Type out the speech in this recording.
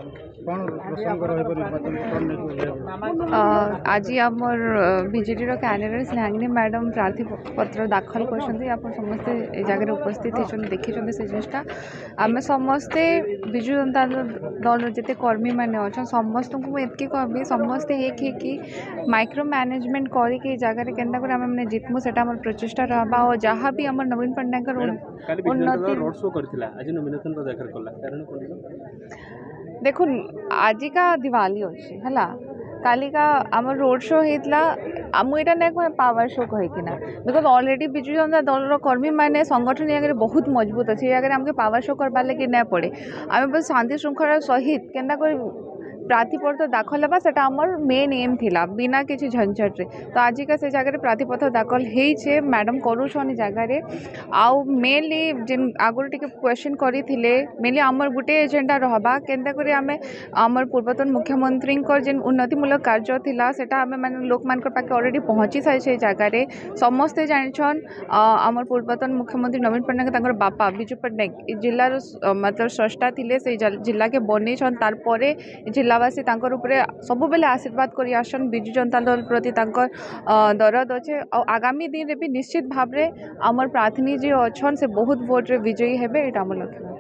कौन प्रसंग निर्वाचन आज आमर बीजेडी कैंडिडेट स्नेहांगिनी मैडम प्रार्थी पत्र दाखल कर समस्ते जगह उपस्थित होती देखी से जिनटा आम समस्ते विजु जनता दल जिते कर्मी मैंने अच्छा समस्त को मुझे कहबी समस्ते एक कि माइक्रो मैनेजमेंट करके जगह के मैंने जितमु से प्रचेषा रहा और जहाँ भी आम नवीन पट्टनायक उन्नति देखो आजिका दिवाली अच्छे है काली का आम रोड शो होता मुझा नहीं कह पावर शो कहीकिना बिकज ऑलरेडी विजु जनता दल कर्मी मैंने संगठन ये बहुत मजबूत अच्छे ये आमके पावर शो करवार लगे नहीं पड़े आम बस शांति श्रृंखला सहित केन्ता प्रार्थीपत्र दाखल है सेटा आमर मेन एम थिला बिना किसी झंझट रे तो आजिका से जगह प्रार्थीपत्र दाखल होइछे मैडम करूछन जगह आउ मेनली जिन आगुरी टिके क्वेश्चन करथिले मेनली आमर गुटे एजेंडा रहबा केनता करी आमे आमर पूर्वतन मुख्यमंत्री जिन उन्नतिमूलक कार्य थिला सेटा आमे माने लोक मान पाखे ऑलरेडी पहुंची सारी से जगह समस्ते जानिछन आमर पूर्वतन मुख्यमंत्री नवीन पट्टनायक तांकर बापा विजु पट्टनायक जिलार मतलब स्रष्टा थिले से जिला के बनईछन तार परे जिलावासी तांकर उपरे सब बेले आशीर्वाद करी आसन विजु जनता दल प्रति तांकर दरद अच्छे और आगामी दिन रे भी निश्चित भाव रे आमर प्रार्थनी जी अच्छन से बहुत वोट रे विजयी हेबे एटा हमर लक्ष्य।